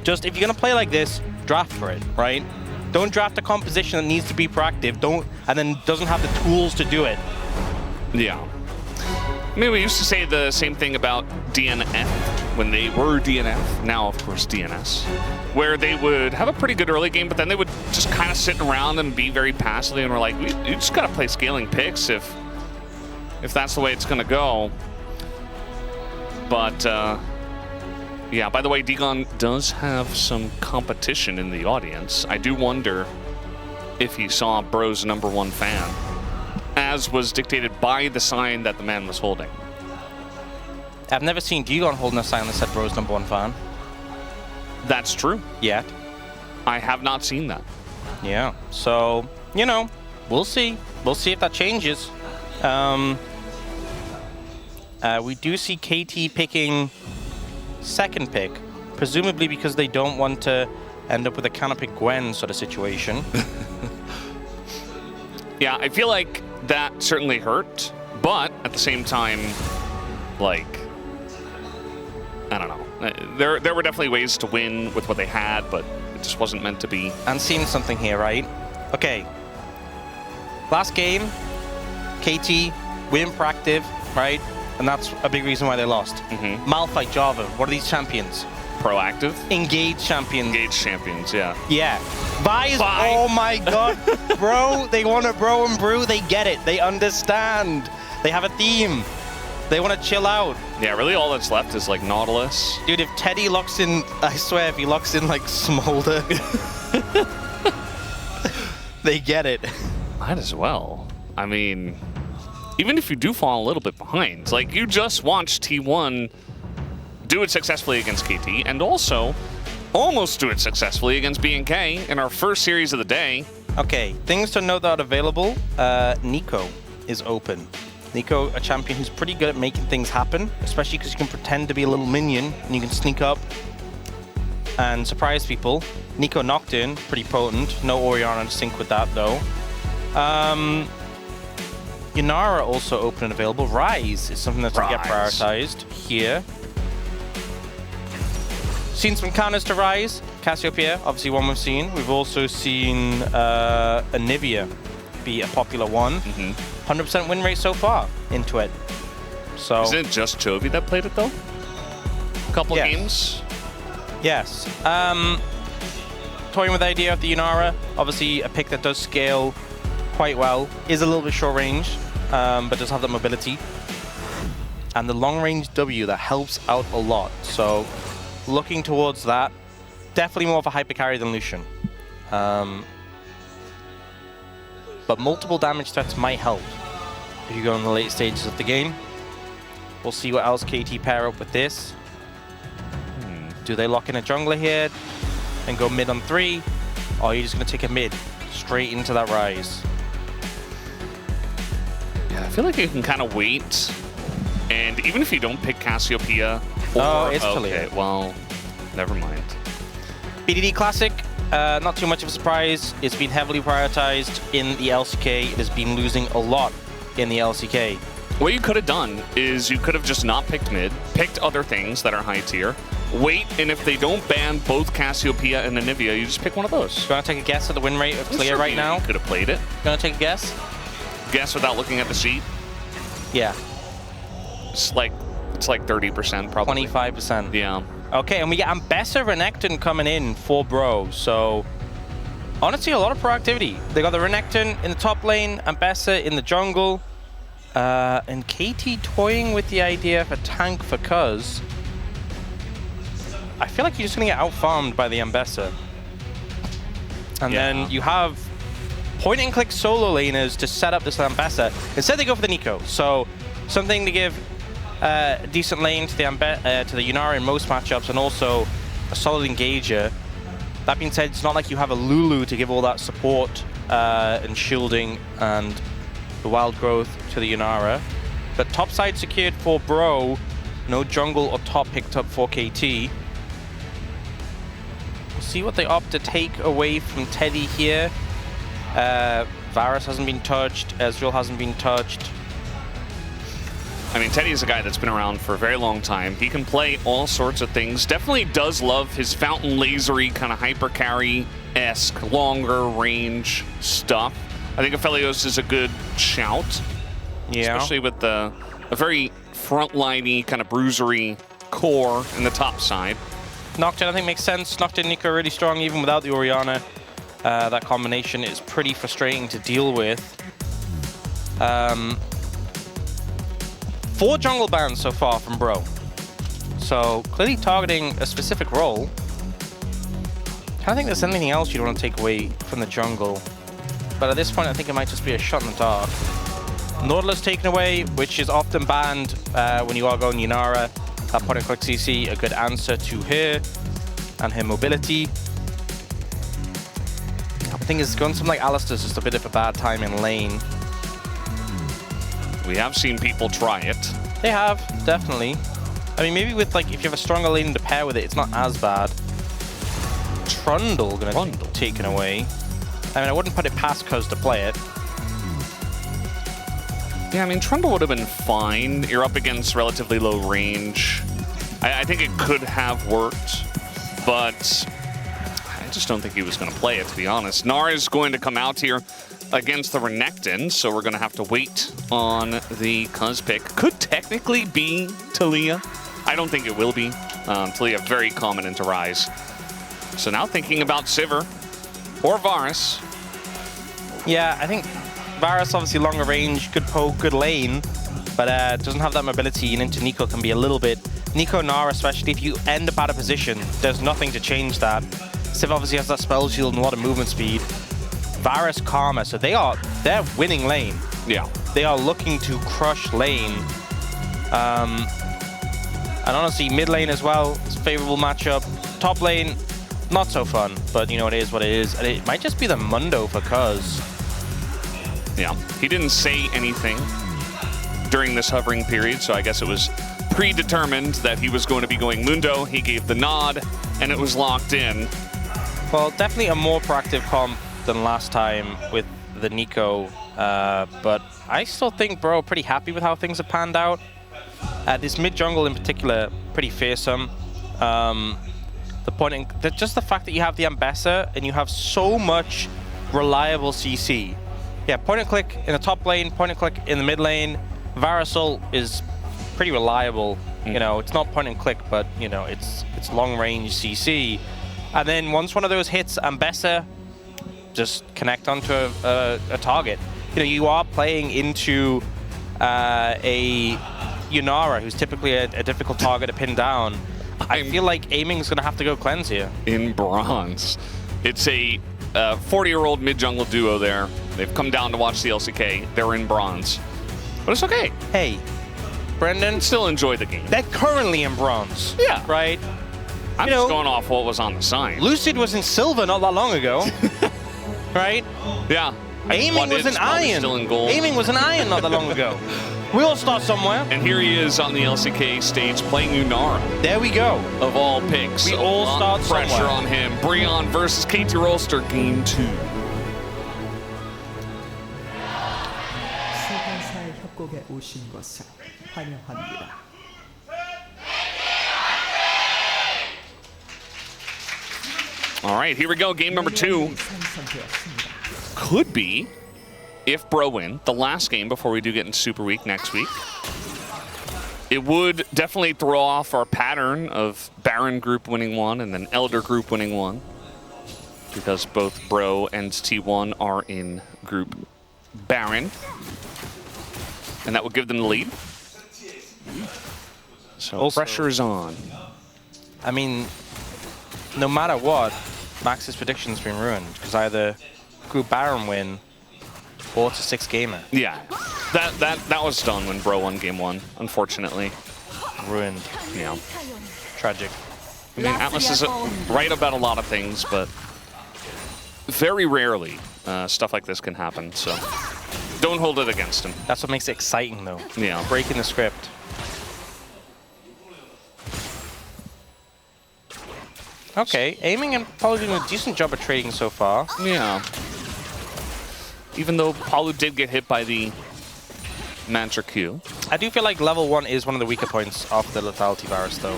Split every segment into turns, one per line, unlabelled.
Just, if you're going to play like this, draft for it, right? Don't draft a composition that needs to be proactive, and then doesn't have the tools to do it.
Yeah. I mean, we used to say the same thing about DNF when they were DNF, now of course DNS, where they would have a pretty good early game, but then they would just kind of sit around and be very passive, and we're like, you just gotta play scaling picks if that's the way it's gonna go. But yeah, by the way, Gideon does have some competition in the audience. I do wonder if he saw Bro's #1 fan, as was dictated by the sign that the man was holding.
I've never seen Gideon holding a sign that said Bro's #1 fan.
That's true.
Yet.
I have not seen that.
Yeah, so, you know, we'll see. We'll see if that changes. We do see KT picking second pick, presumably because they don't want to end up with a canopy Gwen sort of situation.
Yeah, I feel like that certainly hurt, but at the same time, like, I don't know. There were definitely ways to win with what they had, but it just wasn't meant to be.
I'm seeing something here, right? Okay. Last game, KT, win proactive, right? And that's a big reason why they lost. Malphite, Java, what are these champions?
Proactive?
Engaged champions.
Engaged champions, yeah.
Yeah. Vi, oh my god. Bro, they want to bro and brew, they get it. They understand. They have a theme. They want to chill out.
Yeah, really all that's left is like Nautilus.
Dude, if Teddy locks in, I swear, if he locks in like Smolder, they get it.
Might as well. I mean, even if you do fall a little bit behind, like you just watched T1 do it successfully against KT, and also almost do it successfully against BNK in our first series of the day.
Okay, things to note that are available. Nico is open. Nico, a champion who's pretty good at making things happen, especially because you can pretend to be a little minion and you can sneak up and surprise people. Nico Nocturne, pretty potent. No Orianna to sync with that though. Yanara also open and available. Rise is something that's going to get prioritized here. Seen some counters to Rise. Cassiopeia, obviously one we've seen. We've also seen Anivia be a popular one. 100% win rate so far into it. So
isn't it just Chovy that played it though? A couple games?
Yes. Toying with the idea of the Yanara, obviously a pick that does scale quite well. Is a little bit short range, but does have the mobility. And the long range W that helps out a lot. So looking towards that, definitely more of a hyper carry than Lucian. But multiple damage threats might help if you go in the late stages of the game. We'll see what else KT pair up with this. Do they lock in a jungler here and go mid on 3? Or are you just going to take a mid straight into that Rise?
Yeah, I feel like you can kind of wait. And even if you don't pick Cassiopeia,
it's Talia.
Okay, well, never mind.
BDD Classic, not too much of a surprise. It's been heavily prioritized in the LCK. It has been losing a lot in the LCK.
What you could have done is you could have just not picked mid, picked other things that are high tier, wait, and if they don't ban both Cassiopeia and Anivia, you just pick one of those.
You want to take a guess at the win rate of Talia right now?
Could have played it.
You want to take a guess?
Guess without looking at the sheet?
Yeah.
It's like 30% probably.
25%.
Yeah.
Okay, and we get Ambessa Renekton coming in for Bro, so honestly a lot of proactivity. They got the Renekton in the top lane, Ambessa in the jungle, and KT toying with the idea of a tank for Cuz. I feel like you're just going to get out-farmed by the Ambessa. And then you have point-and-click solo laners to set up this Ambessa. Instead they go for the Nico, so something to give a decent lane to the Yanara in most matchups, and also a solid engager. That being said, it's not like you have a Lulu to give all that support and shielding and the wild growth to the Yanara. But top side secured for Bro, no jungle or top picked up for KT. We'll see what they opt to take away from Teddy here. Varus hasn't been touched, Ezreal hasn't been touched.
I mean, Teddy is a guy that's been around for a very long time. He can play all sorts of things. Definitely does love his fountain lasery, kind of hyper carry-esque, longer range stuff. I think Aphelios is a good shout.
Yeah.
Especially with a very front-liney, kind of bruisery core in the top side.
Nocturne, I think, makes sense. Nocturne, Nico really strong even without the Orianna. That combination is pretty frustrating to deal with. 4 jungle bans so far from Bro. So clearly targeting a specific role. I don't think there's anything else you'd want to take away from the jungle. But at this point, I think it might just be a shot in the dark. Nautilus taken away, which is often banned when you are going Yunara. That point and click CC, a good answer to her and her mobility. The thing is, going something like Alistar's just a bit of a bad time in lane.
We have seen people try it.
They have, definitely. I mean, maybe with, like, if you have a stronger lane to pair with it, it's not as bad. Trundle gonna be taken away. I mean, I wouldn't put it past Cuz to play it.
Yeah, I mean, Trundle would have been fine. You're up against relatively low range. I think it could have worked, but I just don't think he was going to play it, to be honest. Gnar is going to come out here against the Renekton, so we're going to have to wait on the Cuz pick. Could technically be Talia. I don't think it will be. Talia very common into Ryze. So now thinking about Sivir or Varus.
Yeah, I think Varus obviously longer range, good poke, good lane, but doesn't have that mobility, and into Nico can be a little bit. Nico Gnar, especially if you end up out of position, there's nothing to change that. Civ obviously has that spell shield and a lot of movement speed. Varus, Karma, so they're winning lane.
Yeah.
They are looking to crush lane. And honestly, mid lane as well, it's a favorable matchup. Top lane, not so fun, but you know, it is what it is. And it might just be the Mundo for Cuz.
Yeah, he didn't say anything during this hovering period, so I guess it was predetermined that he was going to be going Mundo. He gave the nod, and it was locked in.
Well, definitely a more proactive comp than last time with the Nico, but I still think Bro pretty happy with how things have panned out. This mid jungle in particular, pretty fearsome. Just the fact that you have the Ambessa and you have so much reliable CC. Yeah, point and click in the top lane, point and click in the mid lane. Varus ult is pretty reliable. You know, it's not point and click, but you know, it's long range CC. And then once one of those hits, Ambessa just connect onto a target. You know, you are playing into a Yunara, who's typically a difficult target to pin down. I feel like aiming's gonna have to go cleanse here.
In bronze. It's a 40-year-old mid-jungle duo there. They've come down to watch the LCK. They're in bronze. But it's okay.
Hey, Brendan.
Still enjoy the game.
They're currently in bronze.
Yeah.
Right?
I'm just going off what was on the sign.
Lucid was in silver not that long ago. Right?
Yeah.
Aiming was an iron.
Still in gold.
Aiming was an iron not that long ago. We all start somewhere.
And here he is on the LCK stage playing Yunara.
There we go.
Of all picks.
We all start
pressure
somewhere.
on him. Breon versus KT Rolster, game 2.
세간사의 협곡에 오신 것을 환영합니다.
All right, here we go. Game number 2. Could be, if Bro win, the last game before we do get into Super Week next week. It would definitely throw off our pattern of Baron group winning 1 and then Elder group winning 1. Because both Bro and T1 are in group Baron. And that would give them the lead. So
also,
pressure's on.
I mean, no matter what, Max's prediction's been ruined. Because either group Baron win or it's a 6-gamer.
Yeah, that was done when Bro won game 1, unfortunately.
Ruined.
Yeah.
Tragic.
I mean, Atlas is right about a lot of things, but very rarely stuff like this can happen, so don't hold it against him.
That's what makes it exciting, though.
Yeah.
Breaking the script. Okay, aiming and probably doing a decent job of trading so far.
Yeah. Even though Palu did get hit by the Mantra Q.
I do feel like level 1 is one of the weaker points of the lethality virus, though.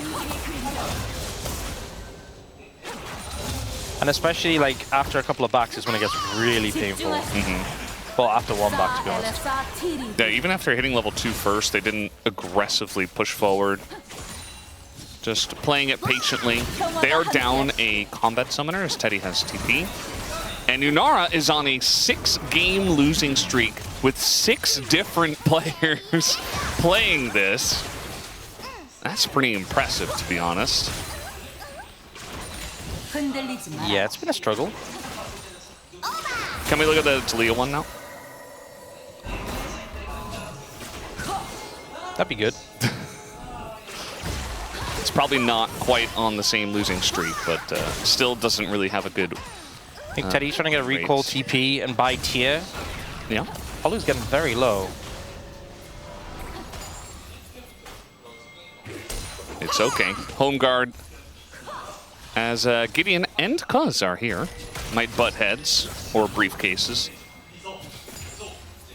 And especially like after a couple of backs is when it gets really painful. Well, after one back, to be honest.
Yeah, even after hitting level 2 first, they didn't aggressively push forward. Just playing it patiently. They are down a combat summoner as Teddy has TP. And Unara is on a 6-game losing streak with 6 different players playing this. That's pretty impressive, to be honest.
Yeah, it's been a struggle.
Can we look at the Talia one now?
That'd be good.
It's probably not quite on the same losing streak, but still doesn't really have a good...
I think Teddy's trying to get a recall TP and buy tier.
Yeah.
Polu's getting very low.
It's okay. Home guard as Gideon and Cuz are here. Might butt heads or briefcases.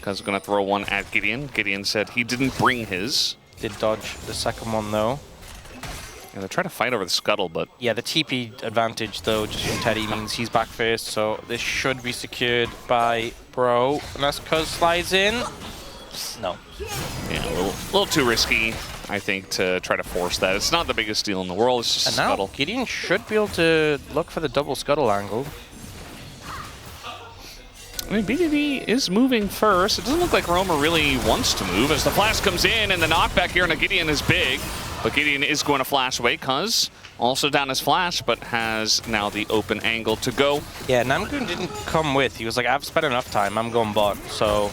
Cuz is going to throw one at Gideon. Gideon said he didn't bring his.
Did dodge the second one, though.
Yeah, they're trying to fight over the scuttle, but...
Yeah, the TP advantage, though, just from Teddy means he's back first, so this should be secured by Bro. Unless Cuz slides in. No.
Yeah, a little too risky, I think, to try to force that. It's not the biggest deal in the world, it's just
And
a scuttle.
now Gideon should be able to look for the double scuttle angle.
I mean, BDD is moving first. It doesn't look like Roma really wants to move as the flash comes in, and the knockback here on a Gideon is big. But Gideon is going to flash away. Cuz also down his flash, but has now the open angle to go.
Yeah, Namgoon didn't come with. He was like, I've spent enough time. I'm going bot. So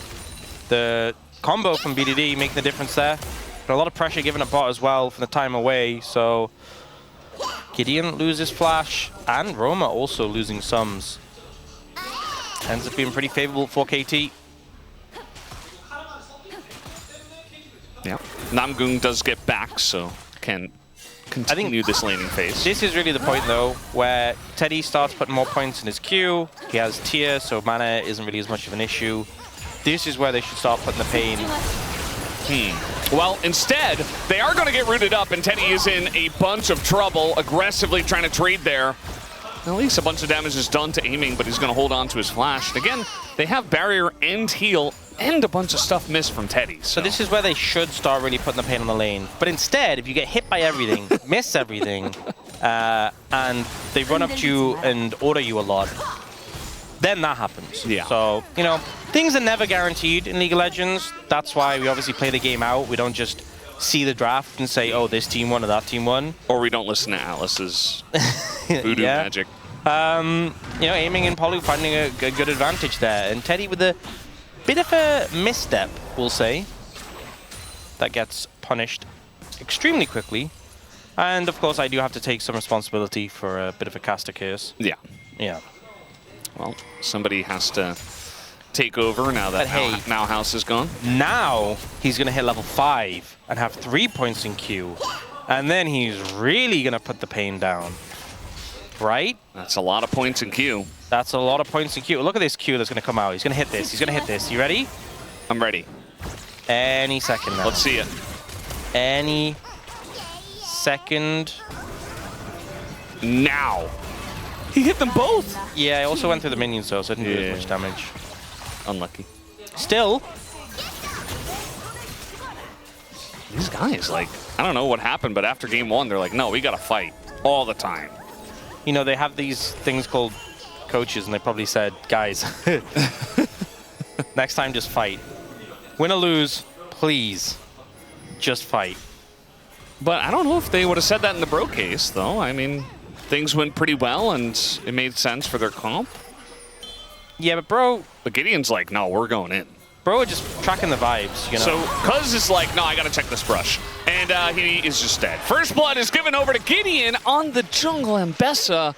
the combo from BDD making the difference there. But a lot of pressure given at bot as well from the time away. So Gideon loses flash, and Roma also losing sums. Ends up being pretty favorable for KT.
Yeah. Namgoon does get back, so can continue this laning phase.
This is really the point, though, where Teddy starts putting more points in his queue. He has tier, so mana isn't really as much of an issue. This is where they should start putting the pain.
Well, instead, they are going to get rooted up, and Teddy is in a bunch of trouble, aggressively trying to trade there. At least a bunch of damage is done to aiming, but he's going to hold on to his flash. And again, they have barrier and heal, and a bunch of stuff missed from Teddy.
So this is where they should start really putting the pain on the lane. But instead, if you get hit by everything, miss everything, and they run up to you and order you a lot, then that happens.
Yeah.
So, you know, things are never guaranteed in League of Legends. That's why we obviously play the game out. We don't just see the draft and say, oh, this team won or that team won.
Or we don't listen to Alice's voodoo magic.
You know, aiming and Polu finding a good advantage there. And Teddy with a bit of a misstep, we'll say, that gets punished extremely quickly. And of course, I do have to take some responsibility for a bit of a caster curse.
Yeah.
Yeah.
Well, somebody has to take over now that now House is gone.
Now he's going to hit level 5 and have 3 points in Q. And then he's really going to put the pain down. Right?
That's a lot of points in Q.
That's a lot of points in Q. Look at this Q that's going to come out. He's going to hit this. He's going to hit this. You ready?
I'm ready.
Any second now.
Let's see it.
Any second.
Now. He hit them both.
Yeah, I also went through the minions though, so I didn't do as much damage.
Unlucky.
Still.
These guys, like, I don't know what happened, but after game 1, they're like, no, we got to fight all the time.
You know, they have these things called coaches, and they probably said, guys, next time just fight. Win or lose, please, just fight.
But I don't know if they would have said that in the Bro case, though. I mean, things went pretty well, and it made sense for their comp.
Yeah, but Bro...
But Gideon's like, no, we're going in.
Bro are just tracking the vibes, you know?
So Cuz is like, no, I got to check this brush. And he is just dead. First blood is given over to Gideon on the jungle Mbessa.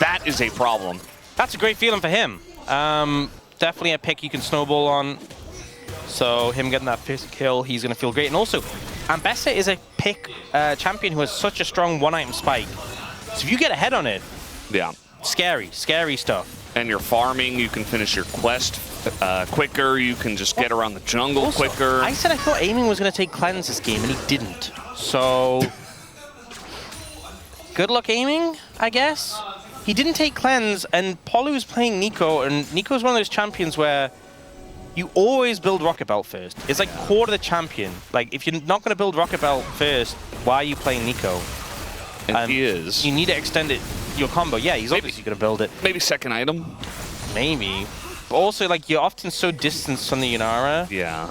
That is a problem.
That's a great feeling for him. Definitely a pick you can snowball on. So him getting that first kill, he's going to feel great. And also, Mbessa is a pick champion who has such a strong one-item spike. So if you get ahead on it,
yeah,
scary, scary stuff.
and you're farming, you can finish your quest quicker, you can just get around the jungle
Also,
quicker.
I said I thought aiming was going to take cleanse this game, and he didn't. So, good luck aiming, I guess. He didn't take cleanse, and Polu's playing Nico, and Nico's one of those champions where you always build Rocket Belt first. It's like core to the champion. Like, if you're not going to build Rocket Belt first, why are you playing Nico?
And he is.
You need to extend it, your combo. Yeah, he's obviously going to build it.
Maybe second item.
Maybe. But also, like, you're often so distanced from the Yunara.
Yeah.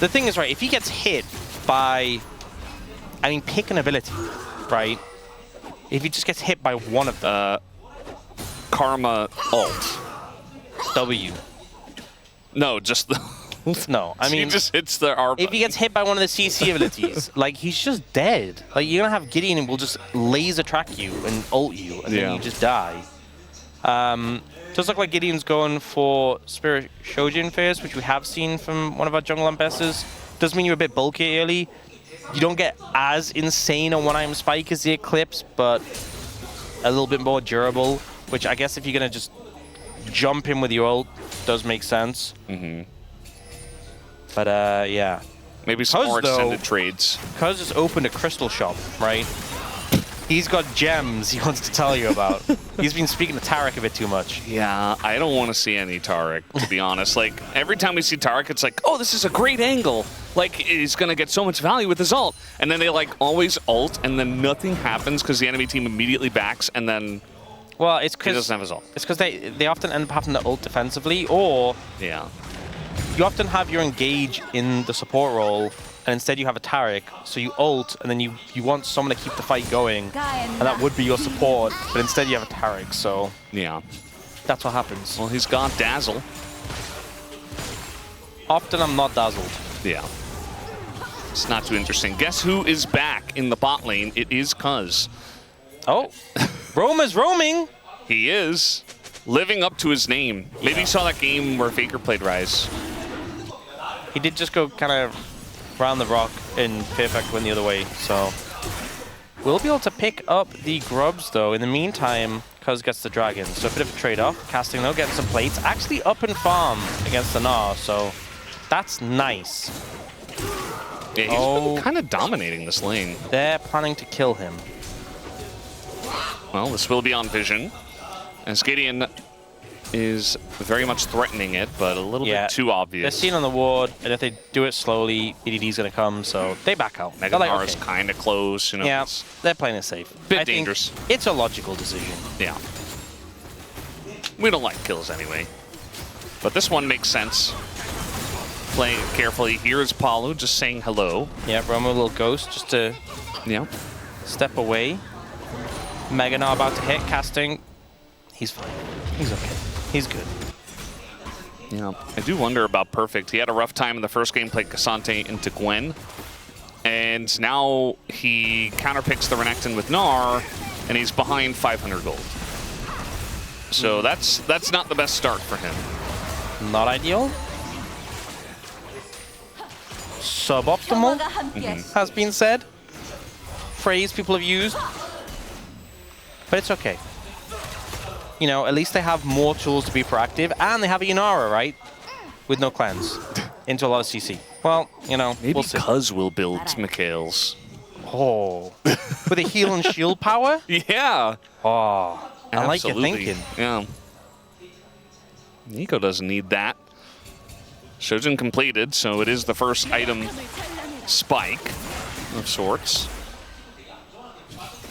The thing is, right, if he gets hit by, I mean, pick an ability, right? If he just gets hit by one of them.
Karma ult.
W.
No, just the...
No, I mean...
he just hits the R button.
If he gets hit by one of the CC abilities, like, he's just dead. Like, you're going to have Gideon and will just laser track you and ult you, and then you just die. Does look like Gideon's going for Spirit Shojin first, which we have seen from one of our jungle ambassadors. Does mean you're a bit bulky early. You don't get as insane a one-item spike as the Eclipse, but a little bit more durable, which I guess if you're going to just jump in with your ult, does make sense. But, yeah.
Maybe some more extended trades.
Cuz just opened a crystal shop, right? He's got gems he wants to tell you about. He's been speaking to Tarek a bit too much.
Yeah, I don't want to see any Tarek, to be honest. Like, every time we see Tarek, it's like, oh, this is a great angle. Like, he's going to get so much value with his ult. And then they, like, always ult, and then nothing happens because the enemy team immediately backs, and then
well, it's because
he doesn't have his ult.
It's because they often end up having to ult defensively, or
yeah,
you often have your engage in the support role, and instead you have a Tarek, so you ult, and then you want someone to keep the fight going, and that would be your support, but instead you have a Tarek, so
yeah,
that's what happens.
Well, he's got Dazzle.
Often I'm not dazzled.
Yeah. It's not too interesting. Guess who is back in the bot lane? It is Cuz.
Oh, Roma's roaming!
He is. Living up to his name. Maybe you saw that game where Faker played Rise.
He did just go kind of round the rock and Perfect went the other way, so we'll be able to pick up the grubs though. In the meantime, Cuz gets the dragon, so a bit of a trade-off. Casting though, getting some plates, actually up and farm against the Gnar, so that's nice.
Yeah, he's been kind of dominating this lane.
They're planning to kill him.
Well, this will be on Vision, as Gideon is very much threatening it, but a little bit too obvious.
They're seen on the ward, and if they do it slowly, EDD's going to come, so they back out.
Mega Gnar is kind of close, you know.
Yeah, they're playing it safe.
Bit dangerous.
It's a logical decision.
Yeah. We don't like kills anyway. But this one makes sense. Playing it carefully. Here is Palu just saying hello.
Yeah, Roma a little ghost just to step away. Mega Gnar about to hit, casting. He's fine. He's okay. He's good.
Yeah, I do wonder about Perfect. He had a rough time in the first game, played Cassante into Gwen. And now he counterpicks the Renekton with Gnar, and he's behind 500 gold. So that's not the best start for him.
Not ideal. Suboptimal has been said. Phrase people have used. But it's okay. You know, at least they have more tools to be proactive, and they have a Yunara, right? With no cleanse. Into a lot of CC. Well, you know,
maybe
we'll see.
Cuz will build Mikhail's.
Oh. With a heal and shield power?
Yeah.
Oh. I like your thinking.
Yeah. Nico doesn't need that. Shojin completed, so it is the first item spike of sorts.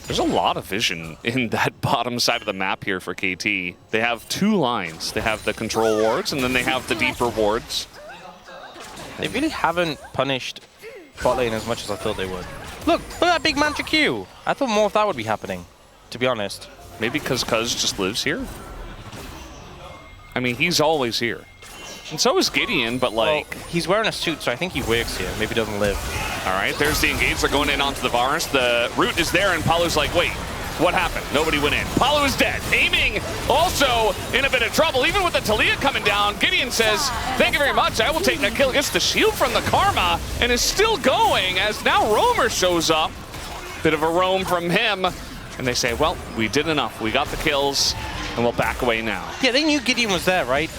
There's a lot of vision in that bottom side of the map here for KT. They have two lines. They have the control wards, and then they have the deeper wards.
They really haven't punished bot lane as much as I thought they would. Look at that big Mantra Q. I thought more of that would be happening, to be honest.
Maybe because Cuz just lives here? I mean, he's always here. And so is Gideon, but like...
Well, he's wearing a suit, so I think he works here. Maybe doesn't live.
All right, there's the engage. They're going in onto the Varus. The root is there, and Palu's like, wait, what happened? Nobody went in. Palu is dead. Aiming also in a bit of trouble. Even with the Talia coming down, Gideon says, thank you very much. I will take that kill. Gets the shield from the Karma and is still going as now Roamer shows up. Bit of a roam from him. And they say, well, we did enough. We got the kills. And we'll back away now.
Yeah, they knew Gideon was there, right?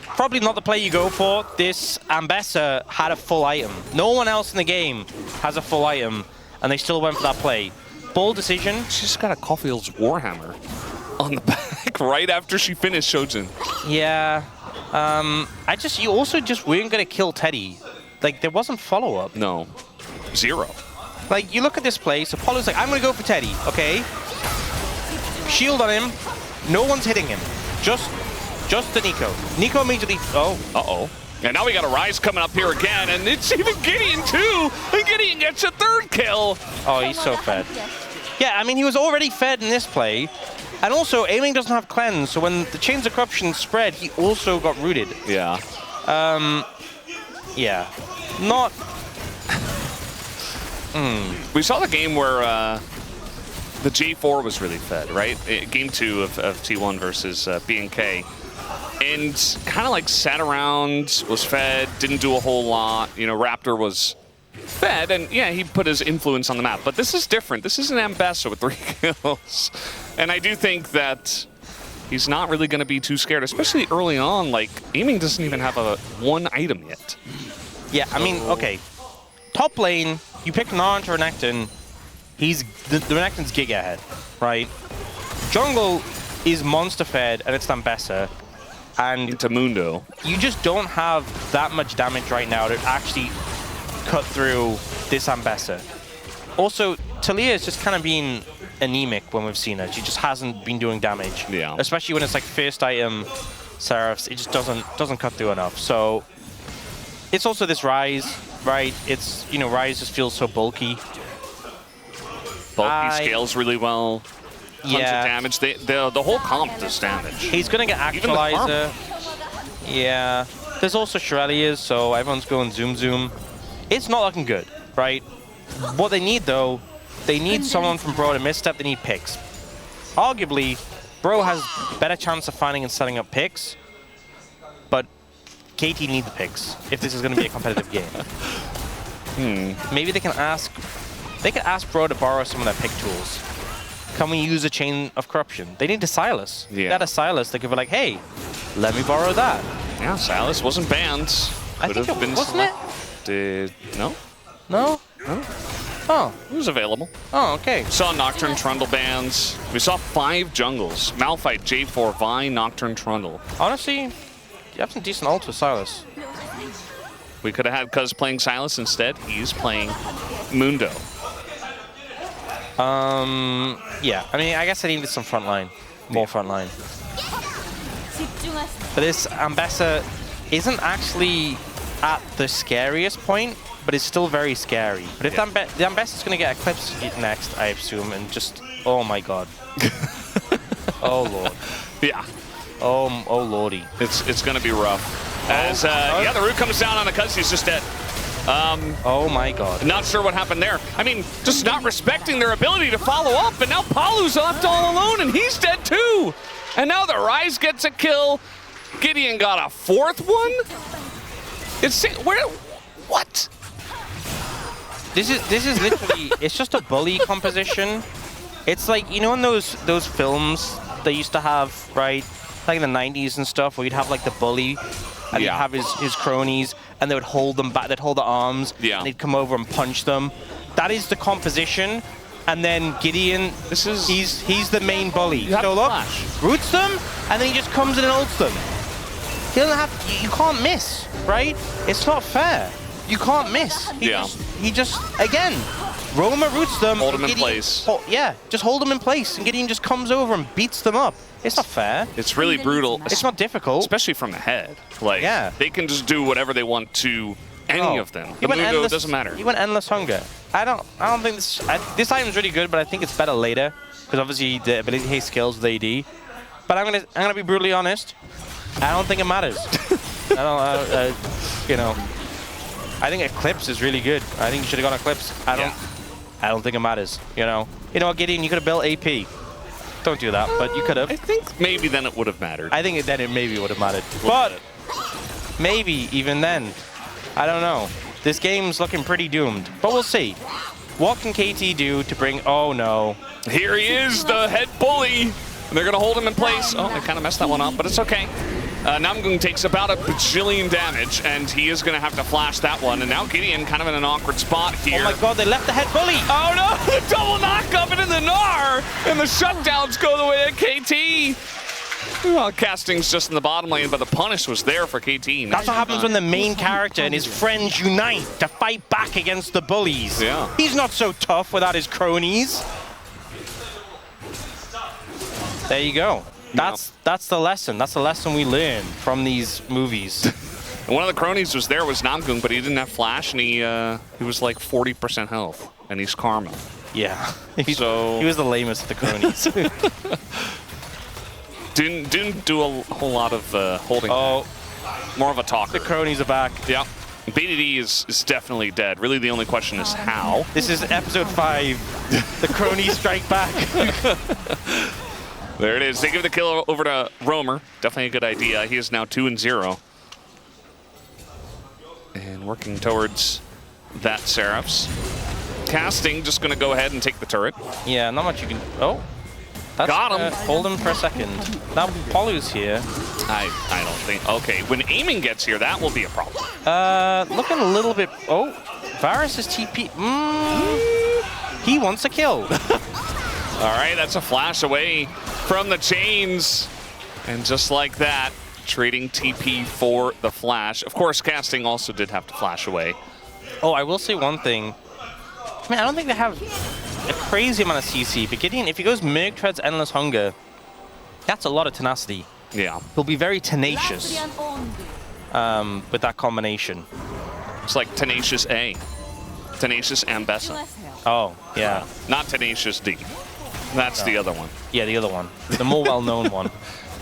Probably not the play you go for. This Ambessa had a full item. No one else in the game has a full item, and they still went for that play. Bold decision.
She just got a Caulfield's Warhammer on the back right after she finished Shojin.
Yeah. You also just weren't going to kill Teddy. Like, there wasn't follow-up.
No. 0.
Like, you look at this play, so Apollo's like, I'm going to go for Teddy, okay? Shield on him. No one's hitting him. Just the Nico. Nico immediately... Oh.
Uh-oh. And now we got a Rise coming up here again, and it's even Gideon too! And Gideon gets a 3rd kill!
Oh, he's so fed. Yeah, I mean, he was already fed in this play. And also, aiming doesn't have cleanse, so when the Chains of Corruption spread, he also got rooted.
Yeah.
Yeah. Not...
We saw the game where the J4 was really fed, right? Game 2 of T1 versus B&K. And kind of like sat around, was fed, didn't do a whole lot. You know, Raptor was fed, and yeah, he put his influence on the map. But this is different. This is an Ambessa with 3 kills. And I do think that he's not really going to be too scared, especially early on. Like, aiming doesn't even have one item yet.
Yeah, I mean, okay. Top lane, you pick Narn or Renekton, the Renekton's gig ahead, right? Jungle is monster fed, and it's Ambessa. And
into Mundo.
You just don't have that much damage right now to actually cut through this Ambessa. Also, Talia is just kind of being anemic when we've seen her. She just hasn't been doing damage.
Yeah.
Especially when it's like first item Seraphs, it just doesn't cut through enough. So it's also this Rise, right? It's, you know, Rise just feels so bulky.
Scales really well. Tons of damage. The whole comp does damage.
He's going to get Actualizer. Yeah. There's also Shirelias, so everyone's going Zoom Zoom. It's not looking good, right? What they need, though, they need someone from Bro to misstep. They need picks. Arguably, Bro has better chance of finding and setting up picks, but KT need the picks if this is going to be a competitive game. Maybe they can ask Bro to borrow some of their pick tools. Can we use a Chain of Corruption? They need a Silas.
Yeah.
They had a Silas, they could be like, hey, let me borrow that.
Yeah, Silas wasn't banned.
I think it
been
wasn't it?
No?
No?
No?
Oh.
It was available.
Oh, okay.
We saw Nocturne Trundle bans. We saw 5 jungles. Malphite, J4, Vine, Nocturne Trundle.
Honestly, you have some decent ult with Silas.
We could have had Cuz playing Silas instead. He's playing Mundo.
Yeah, I mean, I guess I needed some frontline. More frontline. But this Ambessa isn't actually at the scariest point, but it's still very scary. But if the Ambessa's going to get Eclipse next, I assume, and just, oh my god. Oh lord.
Yeah.
Oh lordy.
It's going to be rough. As, yeah, the root comes down on the Cuz. He's just dead.
Oh my god.
Not sure what happened there. I mean, just not respecting their ability to follow up, and now Palu's left all alone, and he's dead too. And now the Rise gets a kill. Gideon got a 4th one? What?
This is literally, it's just a bully composition. It's like, you know in those films they used to have, right? Like in the 90s and stuff, where you'd have like the bully, and he'd have his cronies, and they would hold them back, they'd hold the arms, and they'd come over and punch them. That is the composition. And then Gideon, he's the main bully. So look, roots them, and then he just comes in and ults them. He doesn't have, you can't miss, right? It's not fair. You can't miss. He just again, Roma roots them.
Hold him in place.
Just hold them in place, and Gideon just comes over and beats them up. It's not fair.
It's really brutal.
It's not difficult.
Especially from the head. Like, they can just do whatever they want to any of them. The Mundo doesn't matter.
He went Endless Hunger. I don't think this item's really good, but I think it's better later, because obviously the ability haste skills with AD. But I'm gonna be brutally honest. I don't think it matters. You know, I think Eclipse is really good. I think you should have gone Eclipse. I don't think it matters. You know what, Gideon, you could have built AP. Don't do that, but you could have.
I think maybe then it would have mattered.
I think then it maybe would have mattered. But maybe even then, I don't know. This game's looking pretty doomed, but we'll see. What can KT do to bring... Oh, no.
Here he is, the head bully. And they're going to hold him in place. Oh, they kind of messed that one up, but it's okay. Namgung takes about a bajillion damage, and he is going to have to flash that one. And now Gideon kind of in an awkward spot here.
Oh my god, they left the head bully!
Oh no, the double knock up into the Gnar, and the shutdowns go the way of KT. Well, casting's just in the bottom lane, but the punish was there for KT.
That's what happens when the main character and his friends unite to fight back against the bullies.
Yeah.
He's not so tough without his cronies. There you go. That's the lesson. That's the lesson we learn from these movies.
And one of the cronies was Namgung, but he didn't have flash, and he was like 40% health, and he's Karma.
Yeah.
So
he was the lamest of the cronies.
Didn't do a whole lot of holding.
Oh,
more of a talker.
the cronies are back.
Yeah. BDD is definitely dead. Really, the only question is how.
This is episode 5. The cronies strike back.
There it is. They give the kill over to Roamer. Definitely a good idea. He is now 2-0. And working towards that Seraphs. Casting just going to go ahead and take the turret.
Yeah, not much you can... Oh. That's,
got him.
Hold him for a second. Now Polu's here.
I don't think... Okay, when aiming gets here, that will be a problem.
Looking a little bit... Oh, Varus is TP... He wants a kill.
All right, that's a flash away from the chains. And just like that, trading TP for the flash. Of course, casting also did have to flash away.
Oh, I will say one thing. I mean, I don't think they have a crazy amount of CC, but Gideon, if he goes Merc Treads Endless Hunger, that's a lot of tenacity.
Yeah.
He'll be very tenacious with that combination.
It's like Tenacious A. Tenacious Ambessa.
Oh, yeah.
Not Tenacious D. That's the other one.
Yeah, the other one. The more well-known one.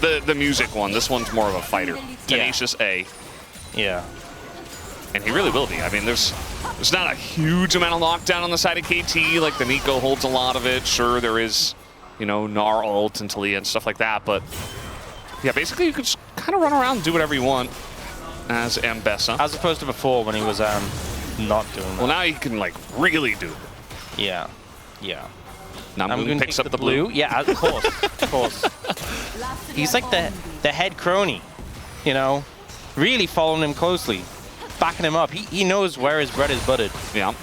The music one. This one's more of a fighter. Tenacious A.
Yeah.
And he really will be. I mean, there's not a huge amount of lockdown on the side of KT. Like, the Nico holds a lot of it. Sure, there is, you know, Gnar ult and Talia and stuff like that. But, yeah, basically you could just kind of run around and do whatever you want as Ambessa.
As opposed to before when he was not doing that.
Well, now he can, like, really do it.
Yeah. Yeah.
Namgung picks up the blue.
Yeah, of course. Of course. He's like the head crony, you know? Really following him closely. Backing him up. He knows where his bread is buttered.
Yeah.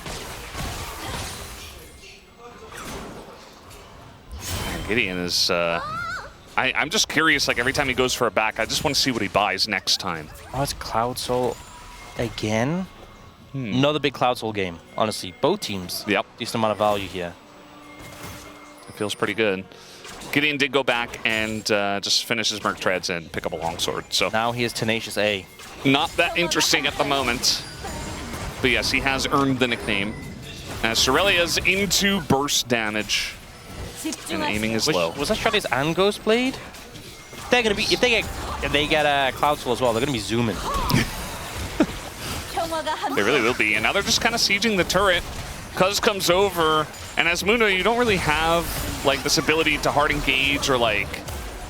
And Gideon is... I'm just curious, like, every time he goes for a back, I just want to see what he buys next time.
Oh, it's Cloud Soul again? Another big Cloud Soul game, honestly. Both teams.
Yep.
Decent amount of value here.
It feels pretty good. Gideon did go back and just finish his Merc Treads and pick up a longsword. So
now he is Tenacious A.
Not that interesting at the moment. But yes, he has earned the nickname. As Sorelia's into burst damage. And aiming is low.
Was that Shredder's and Ghost Blade? They're gonna be if they get Cloud Soul as well, they're gonna be zooming.
They really will be. And now they're just kind of sieging the turret. Cuz comes over, and as Muno, you don't really have like this ability to hard engage or like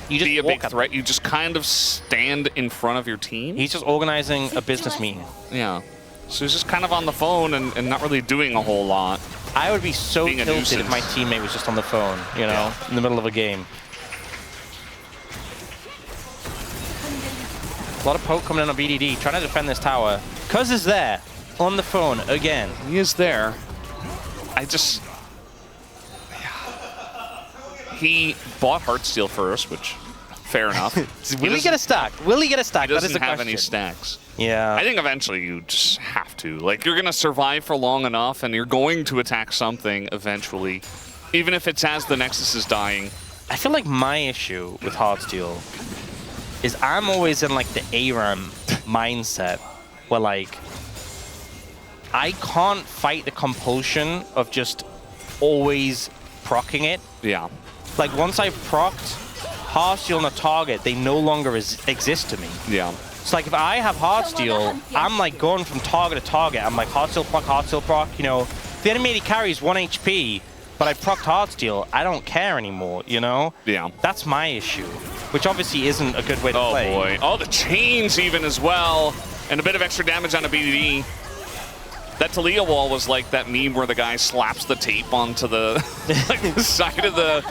be a big threat. You just kind of stand in front of your team.
He's just organizing a business meeting.
Yeah. So he's just kind of on the phone and not really doing a whole lot.
I would be so tilted if my teammate was just on the phone, you know, in the middle of a game. A lot of poke coming in on BDD, trying to defend this tower. Cuz is there, on the phone again.
He is there. I just... He bought Heartsteel first, which, fair enough.
Will he get a stack? Will he get a stack?
He doesn't
that is the
have
question.
any stacks.
Yeah.
I think eventually you just have to. Like, you're going to survive for long enough, and you're going to attack something eventually, even if it's as the Nexus is dying.
I feel like my issue with Heartsteel is I'm always in, like, the ARAM mindset, where, like, I can't fight the compulsion of just always proccing it.
Yeah.
Like, once I've procced Heartsteel on a target, they no longer exist to me.
Yeah.
It's like, if I have Heartsteel, I'm, like, going from target to target. I'm like, Heartsteel proc, you know. If the enemy carries 1 HP, but I procced Heartsteel, I don't care anymore, you know?
Yeah.
That's my issue, which obviously isn't a good way to play.
Oh, boy. Oh, the chains even as well. And a bit of extra damage on a BDD. That Talia wall was like that meme where the guy slaps the tape onto the, like, the side of the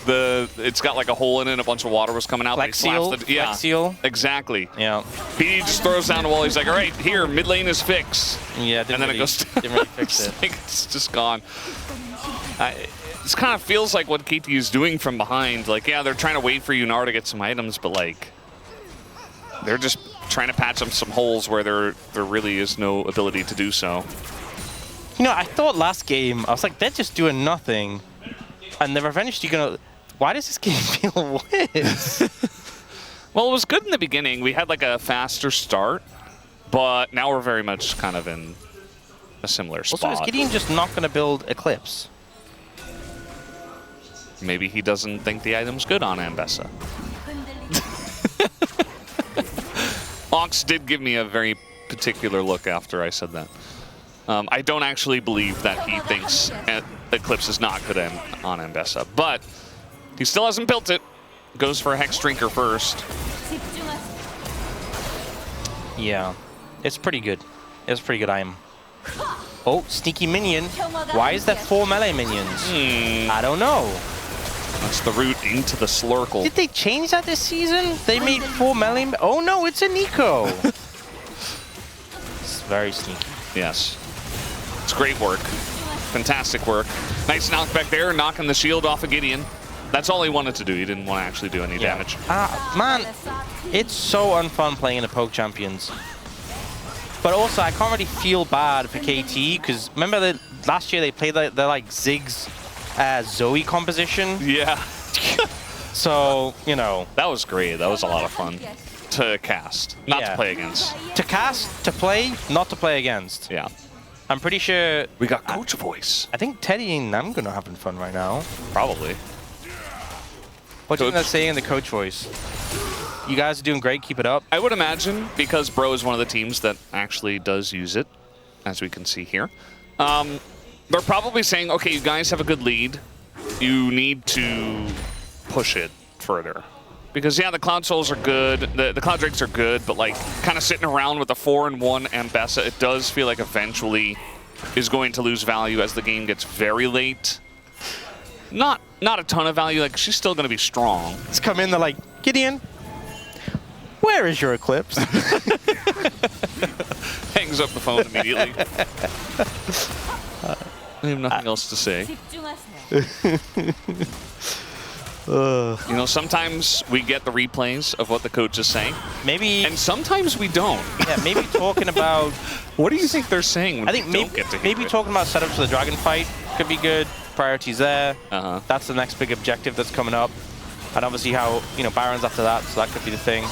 it's got like a hole in it, and a bunch of water was coming out.
Flex seal?
Yeah,
Flex seal?
exactly.
Yeah.
BD just throws down the wall. He's like, all right, here, mid lane is fixed.
Yeah,
and then it goes.
Didn't really fix it.
It's just gone. This kind of feels like what KT is doing from behind. Like, yeah, they're trying to wait for Yunar to get some items, but like, they're just trying to patch up some holes where there really is no ability to do so.
You know, I thought last game, I was like, they're just doing nothing. And the Revenge, you're gonna... Why does this game feel worse?
Well, it was good in the beginning. We had like a faster start, but now we're very much kind of in a similar spot.
Also, is Gideon just not going to build Eclipse?
Maybe he doesn't think the item's good on Ambessa. Ox did give me a very particular look after I said that. I don't actually believe that he thinks Eclipse is not good on Ambessa, but he still hasn't built it. Goes for a Hex Drinker first.
Yeah, it's pretty good. It's a pretty good item. Oh, sneaky minion. Why is there 4 melee minions? I don't know.
That's the route into the Slurkle.
Did they change that this season? They made 4 melee... Oh no, it's a Nico. It's very sneaky.
Yes. It's great work. Fantastic work. Nice knockback there, knocking the shield off of Gideon. That's all he wanted to do. He didn't want to actually do any damage.
Man, it's so unfun playing in the Poke Champions. But also, I can't really feel bad for KT, because remember that last year they played their like Ziggs Zoe composition?
Yeah.
So, you know.
That was great. That was a lot of fun to cast, not to play against.
To cast, to play, not to play against.
Yeah.
I'm pretty sure...
We got Coach Voice.
I think Teddy and I'm going to having fun right now.
Probably.
What do you think they're saying in the coach voice? You guys are doing great. Keep it up.
I would imagine, because Bro is one of the teams that actually does use it, as we can see here. They're probably saying, okay, you guys have a good lead. You need to push it further. Because, yeah, the Cloud Souls are good. The Cloud Drakes are good, but, like, kind of sitting around with a 4-1 Ambessa, it does feel like eventually is going to lose value as the game gets very late. Not a ton of value. Like, she's still going to be strong.
It's come in, they're like, Gideon, where is your Eclipse?
Hangs up the phone immediately. I have nothing else to say. You know, sometimes we get the replays of what the coach is saying.
Maybe.
And sometimes we don't.
Yeah, maybe talking about...
What do you think they're saying when
I think
we don't get to hear
maybe
it?
talking about setups for the Dragon fight could be good. Priorities there.
Uh-huh.
That's the next big objective that's coming up. And obviously how, you know, Baron's after that, so that could be the thing.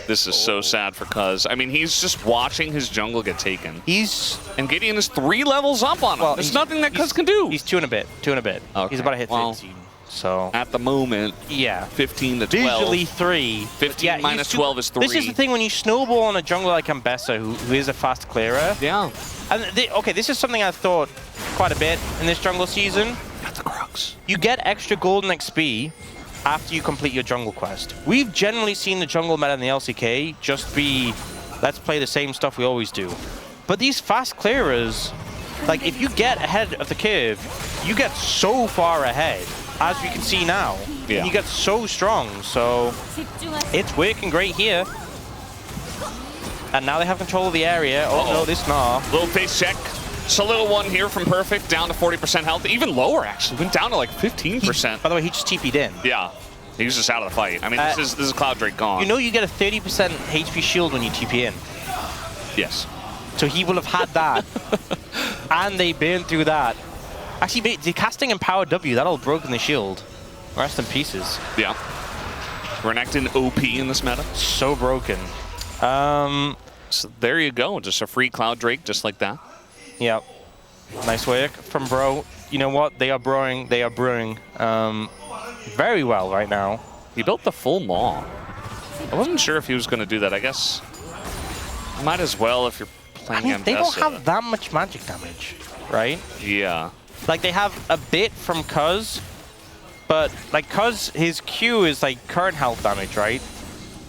This is so sad for Cuz. I mean, he's just watching his jungle get taken. And Gideon is 3 levels up on him.
Well,
there's nothing that Cuz can do.
He's 2 and a bit.
Okay.
He's about to hit 15. So
at the moment,
yeah,
15 to 12.
Visually 3.
15 minus 12 is 3.
This is the thing when you snowball on a jungler like Ambessa, who is a fast clearer.
Yeah.
And okay, this is something I've thought quite a bit in this jungle season.
Got the Crux.
You get extra golden XP after you complete your jungle quest. We've generally seen the jungle meta in the LCK just be, let's play the same stuff we always do. But these fast clearers, like if you get ahead of the curve, you get so far ahead, as we can see now.
Yeah.
You get so strong, so it's working great here. And now they have control of the area. Oh no, this Gnar.
Little face check. Just a little one here from Perfect, down to 40% health. Even lower, actually. Went down to like 15%.
By the way, he just TP'd in.
Yeah. He was just out of the fight. I mean, this is Cloud Drake gone.
You know you get a 30% HP shield when you TP in.
Yes.
So he will have had that. And they burned through that. Actually, the casting in Power W, that'll have broken the shield. Rest in pieces.
Yeah. Renekton OP in this meta.
So broken.
So there you go. Just a free Cloud Drake, just like that.
Yep. Nice work from Bro. You know what? They are brewing. They are brewing very well right now.
He built the full Maw. I wasn't sure if he was going to do that. I guess might as well if you're playing Ambessa.
They don't have that much magic damage, right?
Yeah.
Like, they have a bit from Cuz, but, like, Cuz, his Q is, like, current health damage, right?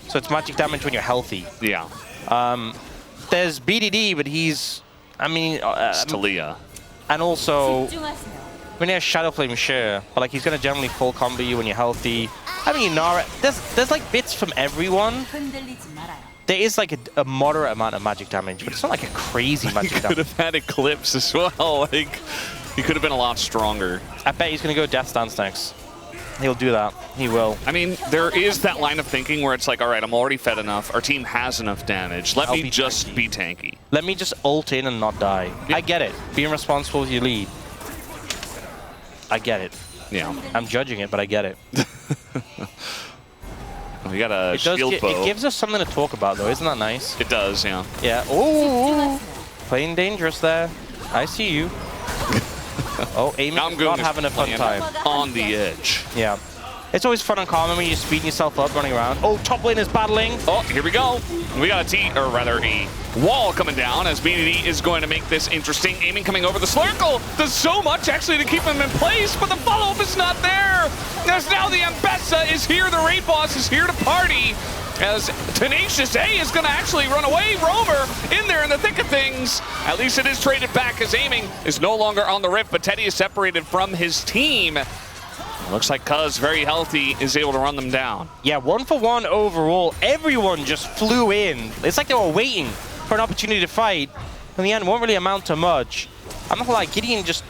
So it's magic damage when you're healthy.
Yeah.
There's BDD, but he's, I mean...
it's Talia.
And also, When he has Shadow Flame, sure, but like he's gonna generally full combo you when you're healthy. I mean, Nara, there's like bits from everyone. There is like a moderate amount of magic damage, but it's not like a crazy magic damage.
Could have had Eclipse as well. Like, he could have been a lot stronger.
I bet he's gonna go Death Stance next. He'll do that. He will.
I mean, there is that line of thinking where it's like, all right, I'm already fed enough. Our team has enough damage. Let me just be tanky.
Let me just ult in and not die.
Yeah.
I get it. Being responsible with your lead. I get it.
Yeah.
I'm judging it, but I get it.
We got a shield bow.
It gives us something to talk about, though. Isn't that nice?
It does, yeah.
Yeah. Ooh, playing dangerous there. I see you. Oh, aiming is not having a fun time.
On the edge.
Yeah. It's always fun and common when you're speeding yourself up, running around. Oh, top lane is battling.
Oh, here we go. We got a wall coming down as BDD is going to make this interesting. Aiming coming over the circle. Does so much actually to keep him in place, but the follow-up is not there. As now the Ambessa is here. The raid boss is here to party. As Tenacious A is going to actually run away. Roamer in there in the thick of things. At least it is traded back as aiming is no longer on the rift, but Teddy is separated from his team. Looks like Cuz, very healthy, is able to run them down.
Yeah, 1-for-1 overall. Everyone just flew in. It's like they were waiting for an opportunity to fight. In the end, won't really amount to much. I'm not gonna lie, Gideon just,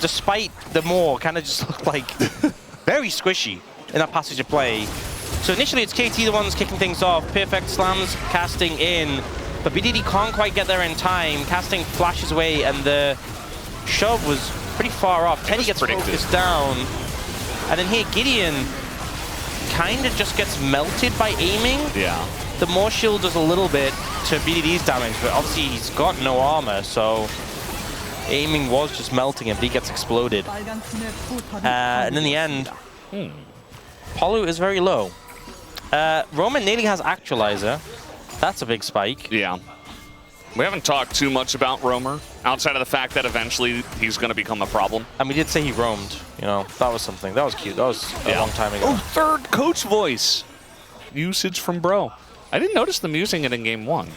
despite the more, kind of just looked like very squishy in that passage of play. So initially it's KT the ones kicking things off. Perfect slams casting in, but BDD can't quite get there in time. Casting flashes away and the shove was pretty far off. Teddy gets focused down. And then here Gideon kind of just gets melted by aiming.
Yeah.
The more shield does a little bit to BDD's damage, but obviously he's got no armor, so aiming was just melting him, but he gets exploded. And in the end, Polu is very low. Roman nearly has Actualizer. That's a big spike.
Yeah. We haven't talked too much about Roamer, outside of the fact that eventually he's going to become a problem.
And we did say he roamed, you know. That was something. That was cute. That was a long time ago.
Oh, third coach voice. Usage from Bro. I didn't notice them using it in game 1.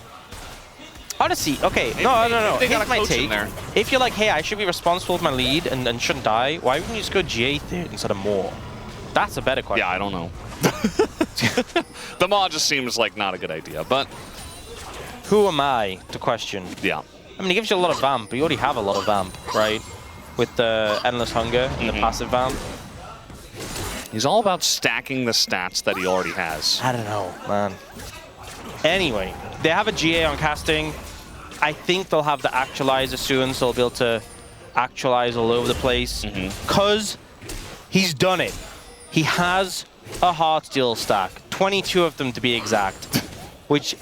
Odyssey, okay. No.
They got
Here's my take.
there.
If you're like, hey, I should be responsible with my lead and shouldn't die, why wouldn't you just go GA third instead of more? That's a better question.
Yeah, I don't know. The mod just seems like not a good idea, but...
Who am I to question?
Yeah.
I mean, it gives you a lot of vamp, but you already have a lot of vamp, right? With the Endless Hunger and the passive vamp.
He's all about stacking the stats that he already has.
I don't know, man. Anyway, they have a GA on casting. I think they'll have the Actualizer soon, so they'll be able to actualize all over the place. Because he's done it. He has a Heartsteel stack, 22 of them to be exact, which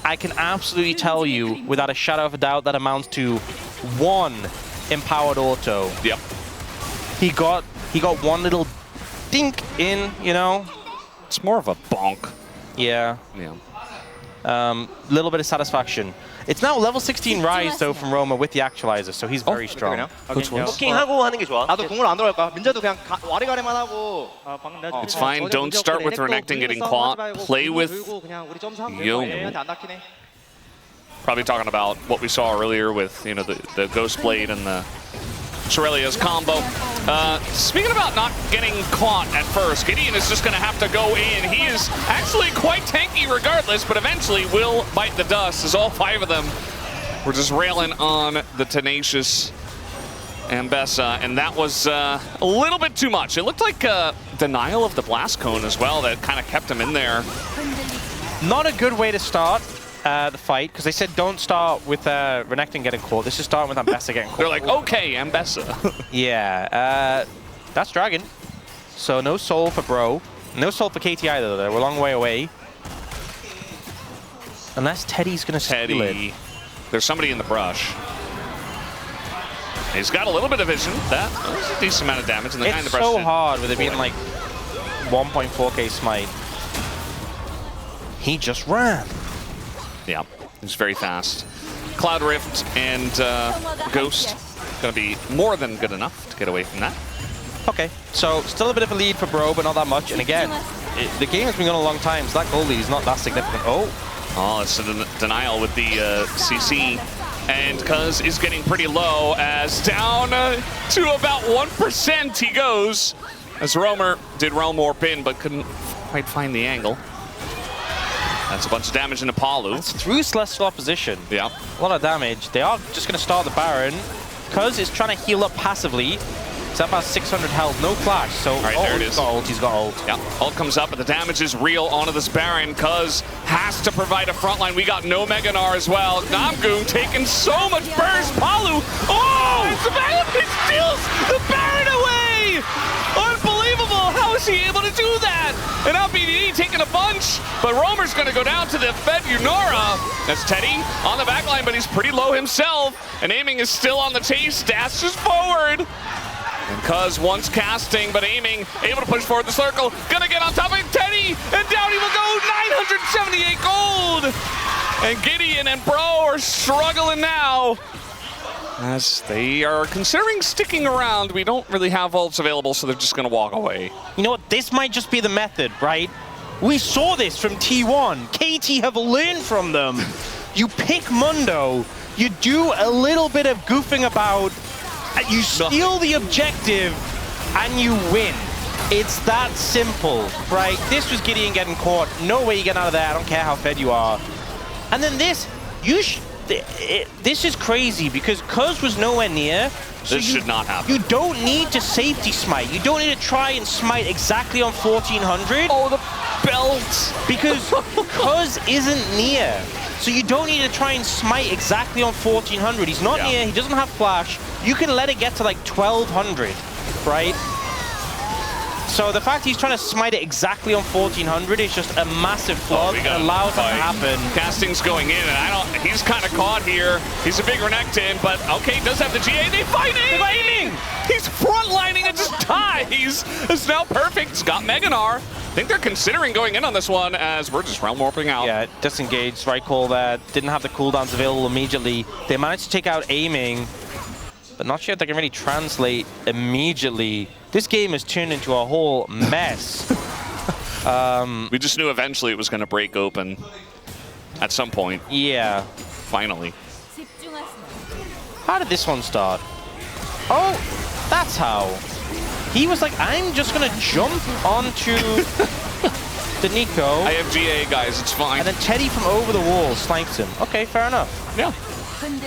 I can absolutely tell you without a shadow of a doubt that amounts to 1 empowered auto.
Yep.
He got one little dink in, you know?
It's more of a bonk.
Yeah.
Yeah.
Little bit of satisfaction. It's now level 16 rise though from Roma with the Actualizer, so he's very strong.
포킹하고 하는 게 좋아. 나도 궁을 안 들어갈까? 민재도 그냥 와리가리만 하고.
It's fine. Don't start with Renekton getting caught. Play with Yomu. Probably talking about what we saw earlier with, you know, the Ghost Blade and the Shurelia's combo. Speaking about not getting caught at first, Gideon is just going to have to go in. He is actually quite tanky regardless, but eventually will bite the dust as all 5 of them were just railing on the Tenacious Ambessa, and that was a little bit too much. It looked like a denial of the Blast Cone as well that kind of kept him in there.
Not a good way to start the fight, because they said don't start with Renekton getting caught. This is starting with Ambessa getting caught.
They're like, okay, Ambessa.
Yeah, that's Dragon. So no soul for Bro. No soul for KT either, though. We're a long way away. Unless Teddy's going to steal it.
There's somebody in the brush. He's got a little bit of vision. That was a decent amount of damage. And the guy in the brush
so hard with it being like 1.4k smite. He just ran.
Yeah, he's very fast. Cloud Rift and Ghost going to be more than good enough to get away from that.
Okay, so still a bit of a lead for Bro, but not that much. And again, the game has been going a long time, so that goal lead is not that significant. Oh,
it's a denial with the CC. And Cuz is getting pretty low as down to about 1% he goes. As Roamer did realm warp in, but couldn't quite find the angle. That's a bunch of damage into Palu.
It's through Celestial Opposition.
Yeah.
A lot of damage. They are just going to start the Baron. Cuz is trying to heal up passively. He's at about 600 health, no flash. So,
right, there it is.
He's got ult.
Yeah, ult comes up, but the damage is real onto this Baron. Cuz has to provide a frontline. We got no Meganar as well. Namgoon taking so much burst. Palu, he steals the Baron away! Unbelievable! How is he able to do that? And now BDD taking a bunch, but Roamer's going to go down to defend Yunora. That's Teddy on the backline, but he's pretty low himself. And aiming is still on the chase. Dashes forward. And Cuz once casting, but aiming, able to push forward the circle. Gonna get on top of Teddy, and down he will go. 978 gold. And Gideon and Bro are struggling now, as they are considering sticking around. We don't really have ults available, so they're just gonna walk away.
You know what? This might just be the method, right? We saw this from T1. KT have learned from them. You pick Mundo, you do a little bit of goofing about, you steal the objective, and you win. It's that simple, right? This was Gideon getting caught. No way you get out of there. I don't care how fed you are. And then this, this is crazy because Cuz was nowhere near. So
this should not happen.
You don't need to safety smite. You don't need to try and smite exactly on 1400.
Oh, the belt!
Because Cuz isn't near. So you don't need to try and smite exactly on 1400. He's not near, he doesn't have flash. You can let it get to like 1200, right? So the fact he's trying to smite it exactly on 1400 is just a massive flaw that allows it to happen.
Casting's going in, and he's kind of caught here. He's a big Renekton, but okay, does have the GA. They fight aiming! He's frontlining and just dies. It's now perfect. He's got Meganar. I think they're considering going in on this one as we're just realm warping out.
Yeah, disengaged, right call there. Didn't have the cooldowns available immediately. They managed to take out aiming, but not sure if they can really translate immediately. This game has turned into a whole mess.
We just knew eventually it was going to break open at some point.
Yeah.
Finally.
How did this one start? Oh, that's how. He was like, I'm just going to jump onto the Nico.
I have GA, guys. It's fine.
And then Teddy from over the wall snipes him. Okay, fair enough.
Yeah.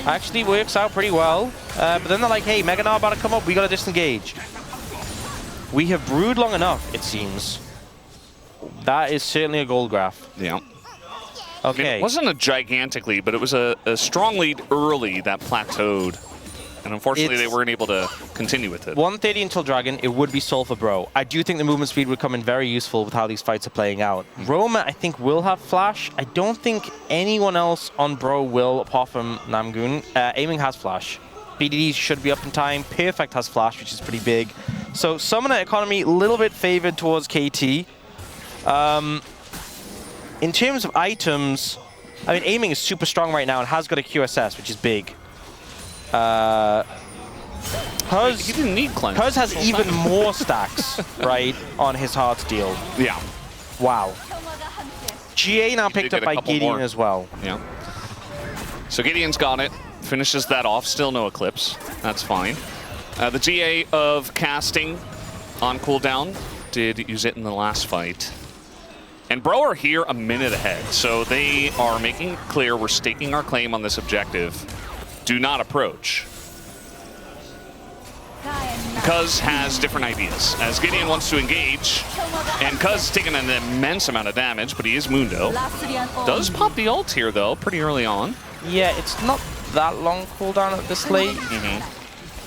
Actually works out pretty well. But then they're like, hey, Meganar about to come up. We got to disengage. We have brewed long enough, it seems. That is certainly a gold graph.
Yeah.
Okay.
I mean, it wasn't a gigantic lead, but it was a strong lead early that plateaued. And unfortunately, they weren't able to continue with it.
130 until Dragon, it would be Soul for Bro. I do think the movement speed would come in very useful with how these fights are playing out. Roma, I think, will have Flash. I don't think anyone else on Bro will, apart from Namgoon. Aiming has Flash. BDD should be up in time. Perfect has Flash, which is pretty big. So Summoner economy, a little bit favored towards KT. In terms of items, I mean, aiming is super strong right now and has got a QSS, which is big.
He didn't need cleanse.
Cuz has even more stacks, right, on his heart steal.
Yeah.
Wow. GA now picked up by Gideon as well.
Yeah. So Gideon's got it. Finishes that off. Still no Eclipse. That's fine. The GA of casting on cooldown did use it in the last fight. And Bro are here a minute ahead. So they are making clear we're staking our claim on this objective. Do not approach. Cuz has different ideas. As Gideon wants to engage, and Cuz is taking an immense amount of damage, but he is Mundo. Does pop the ult here, though, pretty early on.
Yeah, it's not that long cooldown at this late,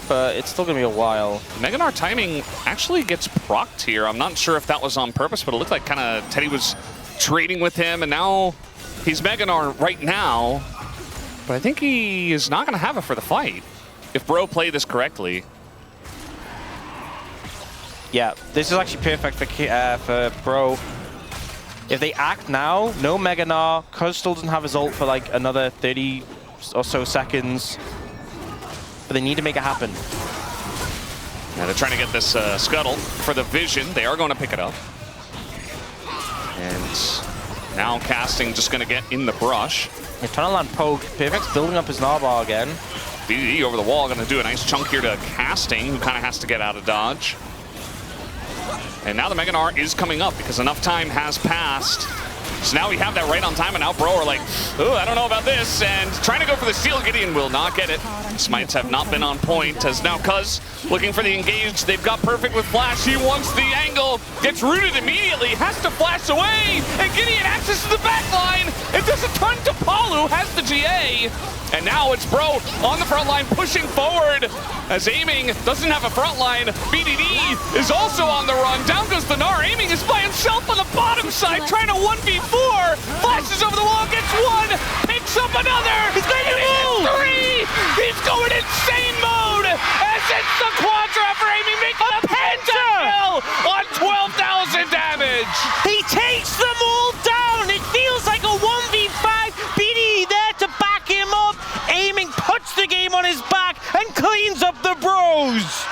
but it's still going to be a while.
Meganar timing actually gets procced here. I'm not sure if that was on purpose, but it looked like kind of Teddy was trading with him, and now he's Meganar right now. But I think he is not going to have it for the fight if Bro played this correctly.
Yeah, this is actually perfect for Bro. If they act now, no Meganar, Cuz still doesn't have his ult for like another 30 or so seconds. But they need to make it happen.
Yeah, they're trying to get this scuttle for the vision. They are going to pick it up. And now casting just going to get in the brush.
He's trying to land poke. Perfect's building up his Narbar again.
BDD over the wall, going to do a nice chunk here to Casting, who kind of has to get out of dodge. And now the Mega Gnar is coming up because enough time has passed. So now we have that right on time, and now Bro are like, oh, I don't know about this, and trying to go for the steal. Gideon will not get it. Smites have not been on point, as now Cuz looking for the engage. They've got Perfect with Flash. He wants the angle, gets rooted immediately, has to flash away, and Gideon accesses the back line. It does a ton to Palu, has the GA. And now it's Bro on the front line, pushing forward, as Aiming doesn't have a front line. BDD is also on the run. Down goes the Gnar. Aiming is by himself on the bottom side, trying to 1v4. Flashes over the wall, gets one, picks up another. He's going to move. Three. He's going insane mode, as it's the Quadra for Aiming, making a pentakill on 12,000 damage.
He takes them all down. It feels like a 1v5. BDD there to back him up. Aiming puts the game on his back and cleans up the Bros.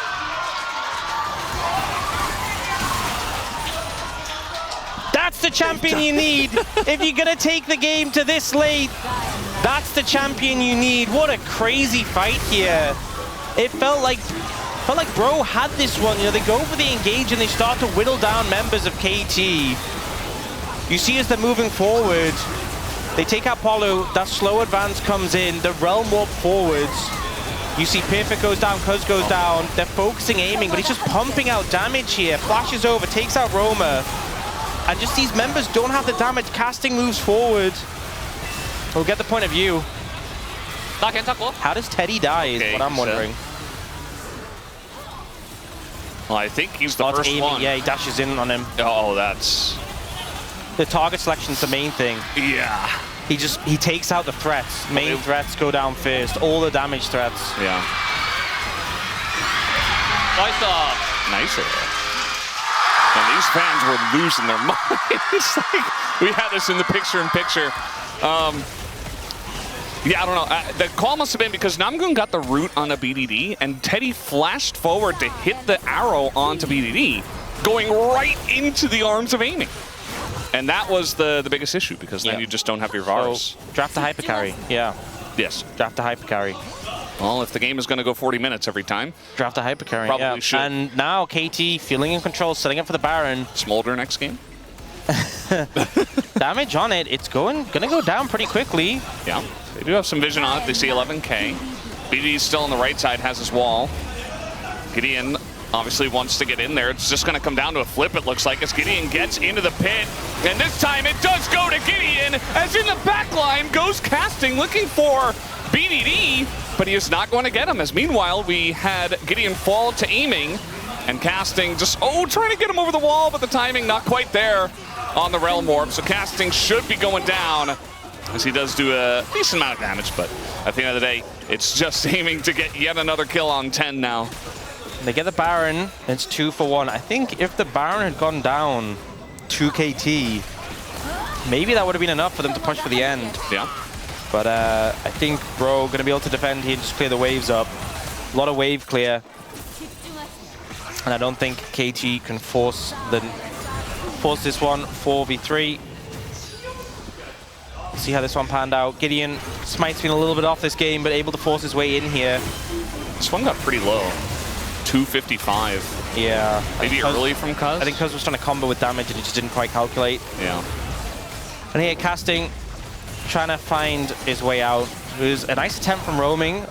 That's the champion you need. If you're gonna take the game to this late, that's the champion you need. What a crazy fight here. It felt like Bro had this one. You know, they go for the engage and they start to whittle down members of KT. You see as they're moving forward, they take out Palu, that slow advance comes in, the Realm Warp forwards. You see Perfect goes down, Cuz goes down, they're focusing Aiming, but he's just pumping out damage here. Flashes over, takes out Roma. And just these members don't have the damage. Casting moves forward. We'll get the point of view. How does Teddy die is what I'm wondering.
Well, I think he's the first
Aiming,
one.
yeah, he dashes in on him.
Oh, that's...
The target selection's the main thing.
Yeah.
He takes out the threats. Main threats go down first. All the damage threats.
Yeah. Nicer. And these fans were losing their minds. Like, we had this in the picture-in-picture. Yeah, I don't know. The call must have been because Namgoon got the root on a BDD, and Teddy flashed forward to hit the arrow onto BDD, going right into the arms of Aiming. And that was the biggest issue, because then you just don't have your Varus.
So, draft the hyper carry, yeah.
Yes.
Draft the hyper carry.
Well, if the game is going to go 40 minutes every time.
Draft the hyper carry,
probably should.
And now KT feeling in control, setting up for the Baron.
Smolder next game.
Damage on it, it's gonna go down pretty quickly.
Yeah, they do have some vision on it. They see 11K. BD's still on the right side, has his wall. Gideon obviously wants to get in there. It's just going to come down to a flip, it looks like, as Gideon gets into the pit. And this time it does go to Gideon, as in the back line goes Casting, looking for BDD, but he is not going to get him, as meanwhile we had Gideon fall to Aiming, and Casting just, trying to get him over the wall, but the timing not quite there on the Realm Warp. So Casting should be going down, as he does do a decent amount of damage, but at the end of the day, it's just Aiming to get yet another kill on 10 now.
They get the Baron, it's 2 for 1. I think if the Baron had gone down 2 KT, maybe that would have been enough for them to push for the end.
Yeah.
But I think Bro going to be able to defend here and just clear the waves up. A lot of wave clear. And I don't think KT can force this one 4v3. See how this one panned out. Gideon, Smite's been a little bit off this game, but able to force his way in here.
This one got pretty low. 255.
Yeah.
Maybe early from Cuz?
I think Cuz was trying to combo with damage and he just didn't quite calculate.
Yeah.
And here Casting, trying to find his way out. It was a nice attempt from Roma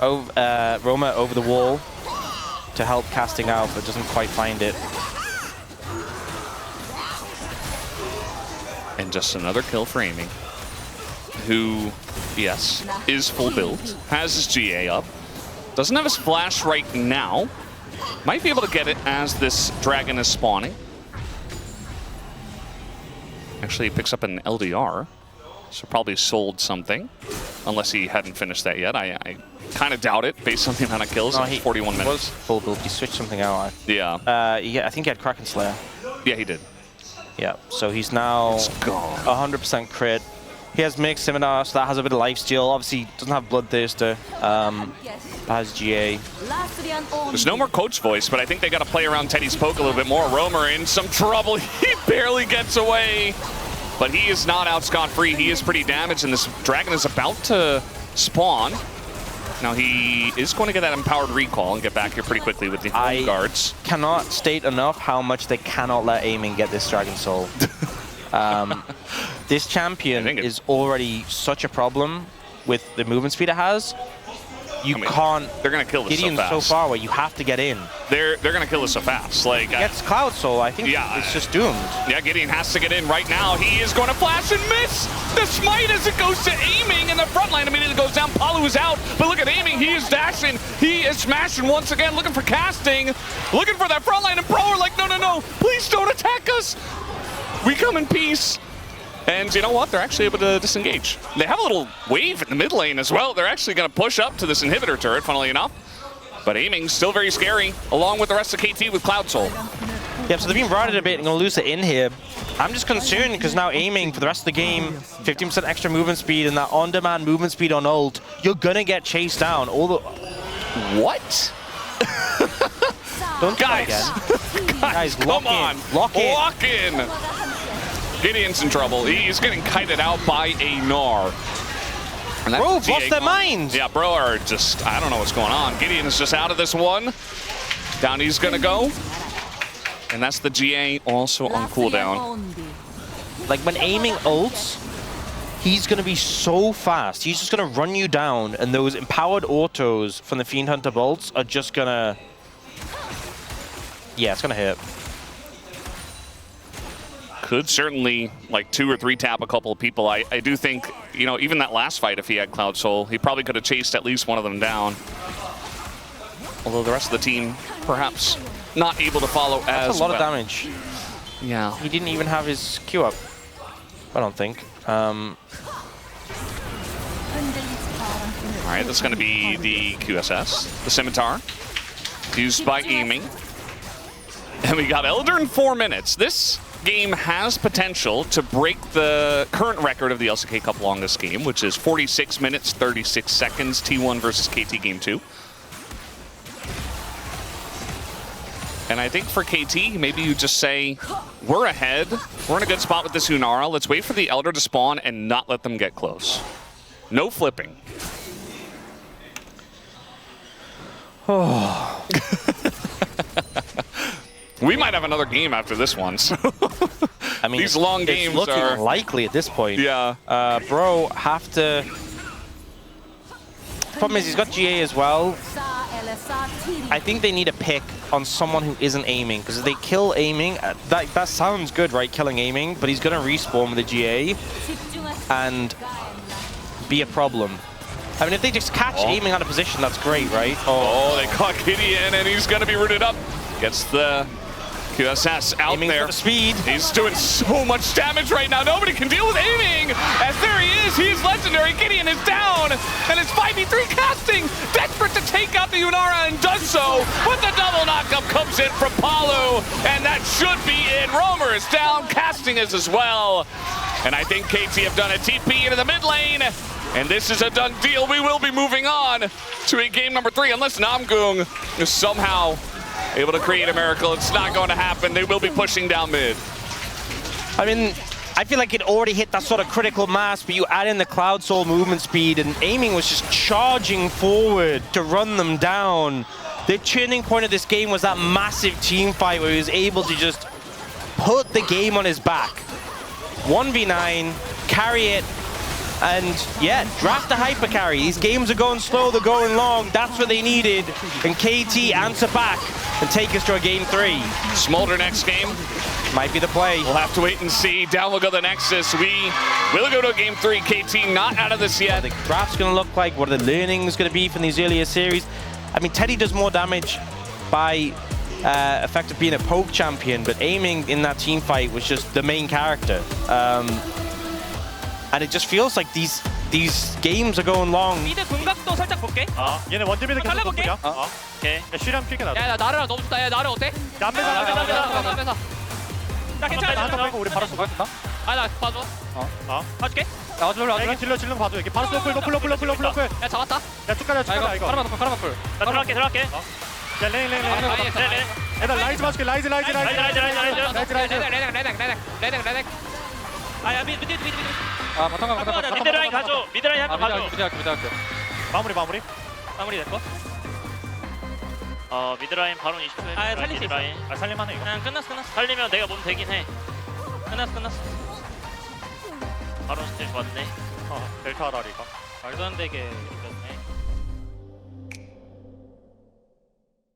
over the wall to help Casting out, but doesn't quite find it.
And just another kill for Aiming, who, yes, is full build, has his GA up, doesn't have his flash right now, might be able to get it as this dragon is spawning. Actually, he picks up an LDR, so probably sold something, unless he hadn't finished that yet. I kind of doubt it, based on the amount of kills in 41 minutes.
Was full build. He switched something out.
Yeah.
I think he had Kraken Slayer.
Yeah, he did.
Yeah, so he's now 100% crit. He has Mixed Seminar, so that has a bit of lifesteal. Obviously, doesn't have Bloodthirster. Has GA.
There's no more coach voice, but I think they got to play around Teddy's poke a little bit more. Romer in some trouble. He barely gets away. but he is not out scot-free. He is pretty damaged, and this dragon is about to spawn. Now he is going to get that empowered recall and get back here pretty quickly with the home guards.
Cannot state enough how much they cannot let aiming get this Dragon Soul. This champion is already such a problem with the movement speed it has. You can't.
They're gonna kill this
Gideon's
so fast.
so far away. You have to get in.
They're gonna kill this so fast. Like
gets Cloud Soul. I think it's just doomed.
Yeah, Gideon has to get in right now. He is going to flash and miss the smite as it goes to aiming, and the front line immediately goes down. Palu is out, but look at aiming. He is dashing. He is smashing once again, looking for casting, looking for that front line. And Pro are like, no, no, no, please don't attack us. We come in peace. And you know what? They're actually able to disengage. They have a little wave in the mid lane as well. They're actually going to push up to this inhibitor turret, funnily enough. But aiming still very scary, along with the rest of KT with Cloud Soul.
Yep, so they've been routed a bit and going to lose it in here. I'm just concerned because now aiming for the rest of the game, 15% extra movement speed and that on-demand movement speed on ult, you're going to get chased down.
What?
Don't try again. Guys,
come on.
Lock in.
Lock in. Gideon's in trouble. He's getting kited out by a Gnar. And
Bro, lost their minds.
Yeah, bro are just, I don't know what's going on. Gideon is just out of this one. Down he's gonna go. And that's the GA also on cooldown.
Like when aiming ults, he's gonna be so fast. He's just gonna run you down, and those empowered autos from the Fiend Hunter bolts are just gonna, yeah, it's gonna hit.
Could certainly like 2 or 3 tap a couple of people. I do think, you know, even that last fight, if he had Cloud Soul, he probably could have chased at least one of them down. Although the rest of the team perhaps not able to follow as well.
That's a lot of damage.
Yeah.
He didn't even have his Q up, I don't think.
All right, that's going to be the QSS, the Scimitar, used by aiming. And we got Elder in 4 minutes. This game has potential to break the current record of the LCK Cup longest game, which is 46 minutes, 36 seconds, T1 versus KT Game 2. And I think for KT, maybe you just say, we're ahead, we're in a good spot with this Hunara, let's wait for the Elder to spawn and not let them get close. No flipping.
Oh.
We might have another game after this one. So
I mean,
these long games
looking
are
likely at this point.
Yeah.
Bro, have to. Problem is, he's got GA as well. I think they need a pick on someone who isn't aiming, because if they kill aiming, that sounds good, right? Killing aiming, but he's gonna respawn with the GA and be a problem. I mean, if they just catch aiming out of position, that's great, right?
Oh, they caught Gideon, and he's gonna be rooted up. Gets the QSS out
aiming
there.
For the speed.
He's doing so much damage right now. Nobody can deal with aiming. As there he is. He's legendary. Gideon is down. And it's 5v3 casting. Desperate to take out the Hunara and does so. But the double knockup comes in from Palu. And that should be it. Roamer is down. Casting is as well. And I think KT have done a TP into the mid lane. And this is a done deal. We will be moving on to a game number 3. Unless Namgung is somehow able to create a miracle. It's not going to happen. They will be pushing down mid.
I mean, I feel like it already hit that sort of critical mass, but you add in the Cloud Soul movement speed, and aiming was just charging forward to run them down. The turning point of this game was that massive team fight where he was able to just put the game on his back. 1v9, carry it, and yeah, draft the hyper carry. These games are going slow, they're going long. That's what they needed. And KT answer back and take us to a game 3.
Smolder next game.
Might be the play.
We'll have to wait and see. Down will go the Nexus. We will go to a game 3. KT not out of this yet.
What the draft's going to look like, what are the learnings going to be from these earlier series. I mean, Teddy does more damage by effect of being a poke champion, but aiming in that team fight was just the main character. And it just feels like these games are going long.
미드 궁각도 살짝 볼게.
얘네 원딜 미드 계속
잘라볼게.
보자. 오케이. 슈리함 킬게 나도.
야, 나르랑 너무 좋다. 야, 나르 어때?
남배사.
나 괜찮아.
한번 빼고 우리 바로 쏘고 할까?
아, 나 봐줘. 봐줄게.
여기 딜러 질러 봐줘. 여기 바로 노플.
야, 잡았다.
야 쭉가자 이거.
카라마 풀. 나 들어갈게.
야 레인. 얘들 라이즈 맞을게. 라이즈.
레넥. 아야 미드.
아 바텀 가 바텀
미드라인 가줘. 미드라인 한번 가줘.
미드 할게. 마무리.
마무리 될 거? 미드라인 바론 20초에. 아 살릴 수 있어.
아 살릴만해 이거.
그냥 끝났어. 살리면 내가 몸 되긴 해. 끝났어. 바론 스틸 좋았네.
델타 다리가.
말도 안 되게